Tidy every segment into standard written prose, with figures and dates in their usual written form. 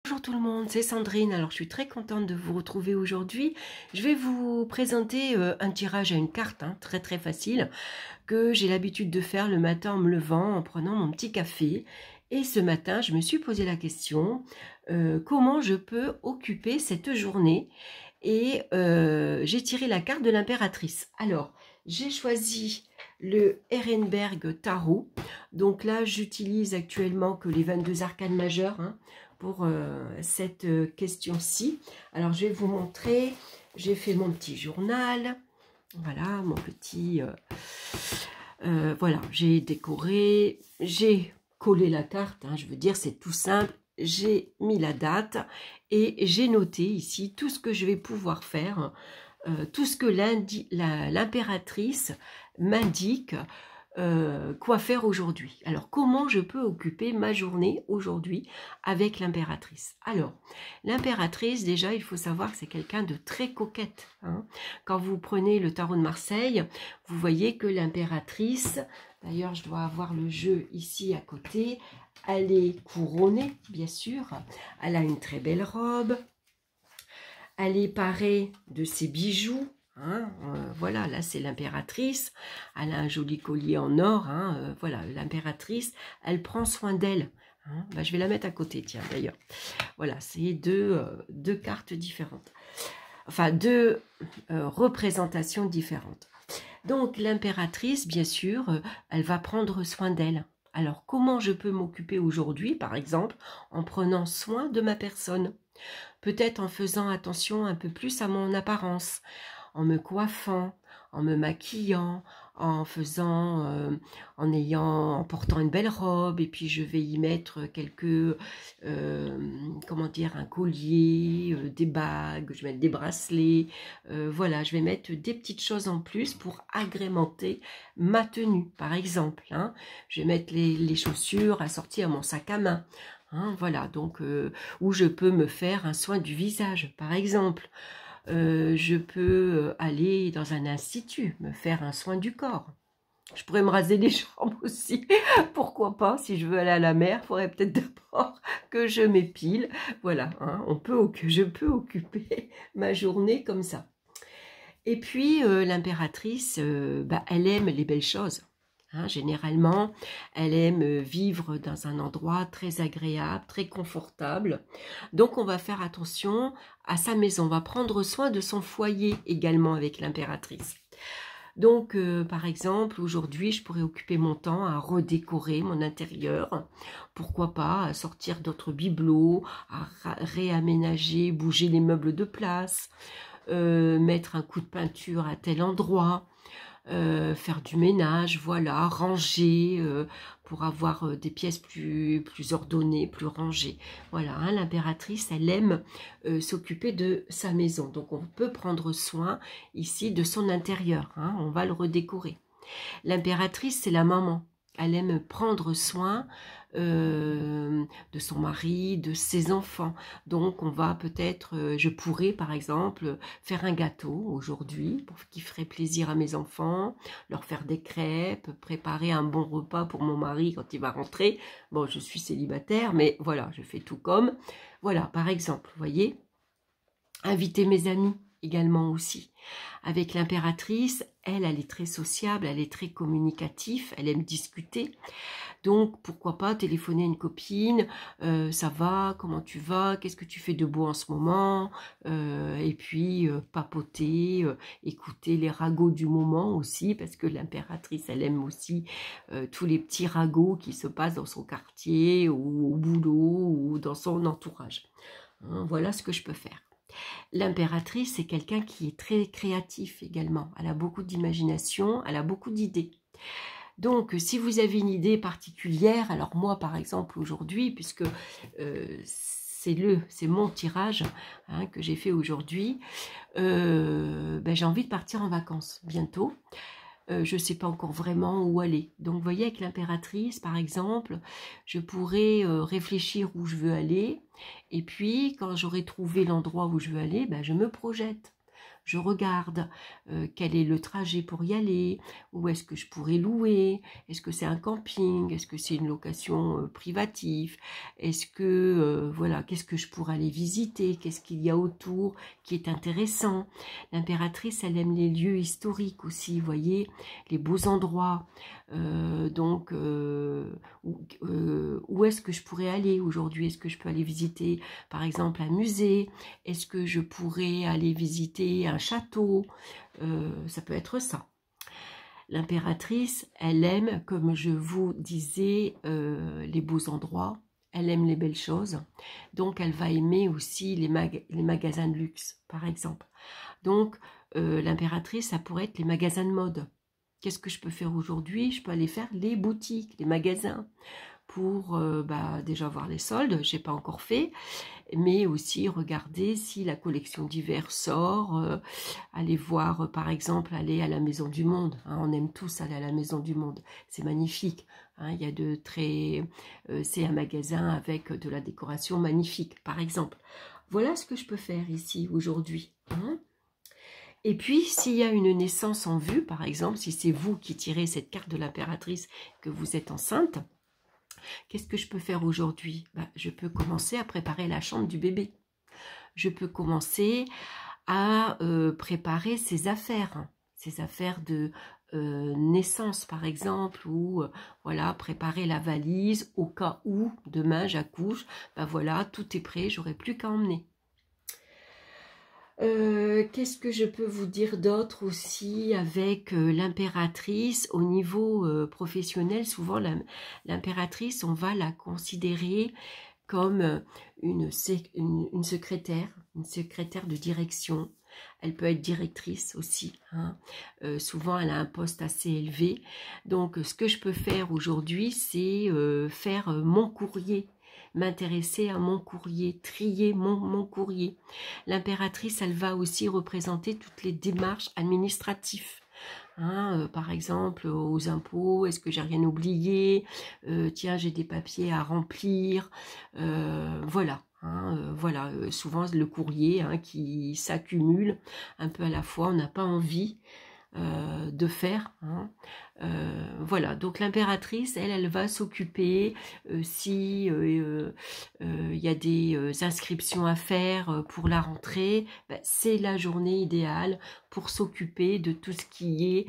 Bonjour tout le monde, c'est Sandrine. Alors je suis très contente de vous retrouver aujourd'hui. Je vais vous présenter un tirage à une carte, très facile, que j'ai l'habitude de faire le matin en me levant, en prenant mon petit café. Et ce matin, je me suis posé la question, comment je peux occuper cette journée? Et j'ai tiré la carte de l'impératrice. Alors, j'ai choisi le Ehrenberg Tarot. Donc là, j'utilise actuellement que les 22 arcanes majeures pour cette question-ci. Alors, je vais vous montrer. J'ai fait mon petit journal. Voilà, mon petit... voilà, j'ai décoré. J'ai collé la carte. Je veux dire, c'est tout simple. J'ai mis la date et j'ai noté ici tout ce que je vais pouvoir faire, tout ce que l'impératrice m'indique quoi faire aujourd'hui. Alors, comment je peux occuper ma journée aujourd'hui avec l'impératrice? Alors, l'impératrice, déjà, il faut savoir que c'est quelqu'un de très coquette. Quand vous prenez le tarot de Marseille, vous voyez que l'impératrice, d'ailleurs, je dois avoir le jeu ici à côté, elle est couronnée, bien sûr. Elle a une très belle robe. Elle est parée de ses bijoux. Voilà, là c'est l'impératrice. Elle a un joli collier en or. Voilà, l'impératrice, elle prend soin d'elle. Je vais la mettre à côté, tiens, d'ailleurs. Voilà, c'est deux cartes différentes. Enfin, deux représentations différentes. Donc, l'impératrice, bien sûr, elle va prendre soin d'elle. Alors, comment je peux m'occuper aujourd'hui, par exemple, en prenant soin de ma personne? Peut-être en faisant attention un peu plus à mon apparence, en me coiffant, en me maquillant, en en portant une belle robe, et puis je vais y mettre quelques, comment dire, un collier, des bagues, je vais mettre des bracelets, voilà, je vais mettre des petites choses en plus pour agrémenter ma tenue, par exemple. Je vais mettre les chaussures assorties à mon sac à main. Voilà, donc, où je peux me faire un soin du visage, par exemple. Je peux aller dans un institut, me faire un soin du corps. Je pourrais me raser les jambes aussi, pourquoi pas, si je veux aller à la mer, il faudrait peut-être d'abord que je m'épile. Voilà, je peux occuper ma journée comme ça. Et puis, l'impératrice, elle aime les belles choses. Généralement, elle aime vivre dans un endroit très agréable, très confortable. Donc, on va faire attention à sa maison. On va prendre soin de son foyer également avec l'impératrice. Donc, par exemple, aujourd'hui, je pourrais occuper mon temps à redécorer mon intérieur. Pourquoi pas à sortir d'autres bibelots, à réaménager, bouger les meubles de place, mettre un coup de peinture à tel endroit. Faire du ménage, voilà, ranger pour avoir des pièces plus ordonnées, plus rangées. Voilà, l'impératrice, elle aime s'occuper de sa maison. Donc, on peut prendre soin ici de son intérieur. On va le redécorer. L'impératrice, c'est la maman. Elle aime prendre soin de son mari, de ses enfants. Donc, on va peut-être, je pourrais par exemple faire un gâteau aujourd'hui qui ferait plaisir à mes enfants, leur faire des crêpes, préparer un bon repas pour mon mari quand il va rentrer. Bon, je suis célibataire, mais voilà, je fais tout comme. Voilà, par exemple, vous voyez, inviter mes amis également aussi. Avec l'impératrice, elle est très sociable, elle est très communicative, elle aime discuter. Donc, pourquoi pas téléphoner à une copine, ça va, comment tu vas, qu'est-ce que tu fais de beau en ce moment, et puis papoter, écouter les ragots du moment aussi, parce que l'impératrice, elle aime aussi tous les petits ragots qui se passent dans son quartier, ou au boulot, ou dans son entourage. Voilà ce que je peux faire. L'impératrice, c'est quelqu'un qui est très créatif également. Elle a beaucoup d'imagination, elle a beaucoup d'idées. Donc, si vous avez une idée particulière, alors moi, par exemple, aujourd'hui, puisque c'est mon tirage que j'ai fait aujourd'hui, j'ai envie de partir en vacances bientôt. Je ne sais pas encore vraiment où aller. Donc, vous voyez, avec l'impératrice, par exemple, je pourrais réfléchir où je veux aller. Et puis, quand j'aurai trouvé l'endroit où je veux aller, je me projette. je regarde quel est le trajet pour y aller, où est-ce que je pourrais louer, est-ce que c'est un camping, est-ce que c'est une location privative, est-ce que, voilà, qu'est-ce que je pourrais aller visiter, qu'est-ce qu'il y a autour qui est intéressant. L'impératrice, elle aime les lieux historiques aussi, vous voyez, les beaux endroits, donc où est-ce que je pourrais aller aujourd'hui? Est-ce que je peux aller visiter par exemple un musée? Est-ce que je pourrais aller visiter un château? Ça peut être ça. L'impératrice, elle aime, comme je vous disais, les beaux endroits, elle aime les belles choses, donc elle va aimer aussi les magasins de luxe, par exemple. Donc, l'impératrice, ça pourrait être les magasins de mode. Qu'est-ce que je peux faire aujourd'hui? Je peux aller faire les boutiques, les magasins, pour déjà voir les soldes, je n'ai pas encore fait, mais aussi regarder si la collection d'hiver sort, aller voir par exemple, aller à la Maison du Monde, hein, on aime tous aller à la Maison du Monde, c'est magnifique, hein, il y a de très, c'est un magasin avec de la décoration magnifique par exemple. Voilà ce que je peux faire ici aujourd'hui, hein. Et puis, s'il y a une naissance en vue, par exemple, si c'est vous qui tirez cette carte de l'impératrice, que vous êtes enceinte, qu'est-ce que je peux faire aujourd'hui? Je peux commencer à préparer la chambre du bébé. Je peux commencer à préparer ses affaires de naissance, par exemple, ou voilà, préparer la valise au cas où demain j'accouche. Voilà, tout est prêt, j'aurai plus qu'à emmener. Qu'est-ce que je peux vous dire d'autre aussi avec l'impératrice au niveau professionnel? Souvent l'impératrice, on va la considérer comme une secrétaire de direction. Elle peut être directrice aussi, hein. Souvent elle a un poste assez élevé. Donc ce que je peux faire aujourd'hui, c'est faire mon courrier, m'intéresser à mon courrier, trier mon courrier. L'impératrice, elle va aussi représenter toutes les démarches administratives. Hein, par exemple, aux impôts, est-ce que j'ai rien oublié? Tiens, j'ai des papiers à remplir. Voilà. Hein, voilà, souvent le courrier, hein, qui s'accumule un peu à la fois, on n'a pas envie de faire, hein. Voilà, donc l'impératrice, elle va s'occuper si il y a des inscriptions à faire pour la rentrée, c'est la journée idéale pour s'occuper de tout ce qui est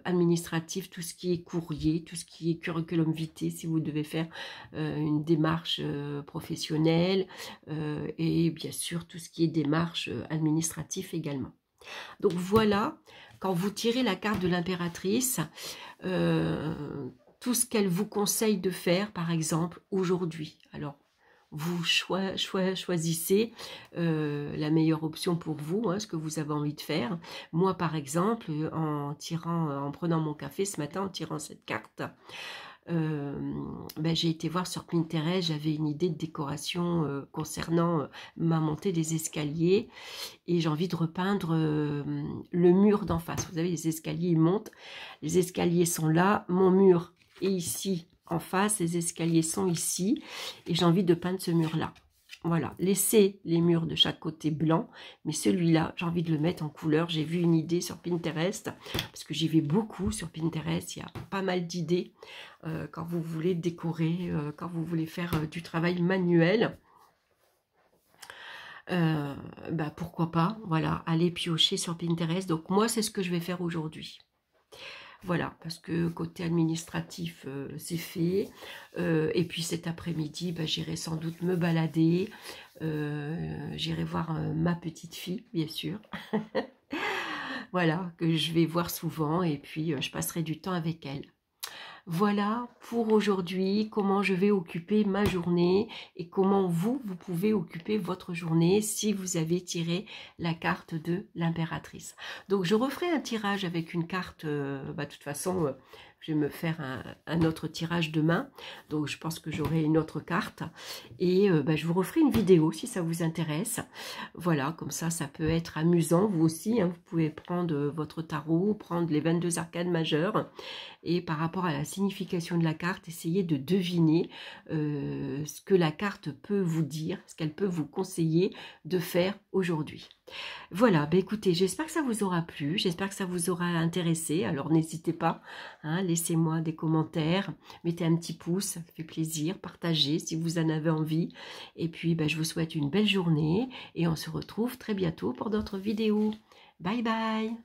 administratif, tout ce qui est courrier, tout ce qui est curriculum vitae, si vous devez faire une démarche professionnelle, et bien sûr tout ce qui est démarche administrative également. Donc voilà, quand vous tirez la carte de l'impératrice, tout ce qu'elle vous conseille de faire, par exemple, aujourd'hui. Alors, vous choisissez la meilleure option pour vous, hein, ce que vous avez envie de faire. Moi, par exemple, en prenant mon café ce matin, en tirant cette carte, j'ai été voir sur Pinterest, j'avais une idée de décoration concernant ma montée des escaliers et j'ai envie de repeindre le mur d'en face. Vous savez, les escaliers ils montent, les escaliers sont là, mon mur est ici en face, les escaliers sont ici et j'ai envie de peindre ce mur là. Voilà, laissez les murs de chaque côté blancs, mais celui-là, j'ai envie de le mettre en couleur. J'ai vu une idée sur Pinterest, parce que j'y vais beaucoup sur Pinterest, il y a pas mal d'idées quand vous voulez décorer, quand vous voulez faire du travail manuel. Pourquoi pas, voilà, aller piocher sur Pinterest. Donc moi, c'est ce que je vais faire aujourd'hui. Voilà, parce que côté administratif, c'est fait. Et puis cet après-midi, j'irai sans doute me balader. J'irai voir ma petite fille, bien sûr. Voilà, que je vais voir souvent. Et puis, je passerai du temps avec elle. Voilà pour aujourd'hui, comment je vais occuper ma journée et comment vous pouvez occuper votre journée si vous avez tiré la carte de l'impératrice. Donc je referai un tirage avec une carte, de toute façon, je vais me faire un autre tirage demain, donc je pense que j'aurai une autre carte et je vous referai une vidéo si ça vous intéresse. Voilà, comme ça peut être amusant, vous aussi, hein, vous pouvez prendre votre tarot, prendre les 22 arcanes majeures et par rapport à la signification de la carte, essayez de deviner ce que la carte peut vous dire, ce qu'elle peut vous conseiller de faire aujourd'hui. Voilà, bah écoutez, j'espère que ça vous aura plu, j'espère que ça vous aura intéressé. Alors n'hésitez pas, hein, laissez-moi des commentaires, mettez un petit pouce, ça fait plaisir, partagez si vous en avez envie. Et puis, bah, je vous souhaite une belle journée et on se retrouve très bientôt pour d'autres vidéos. Bye bye!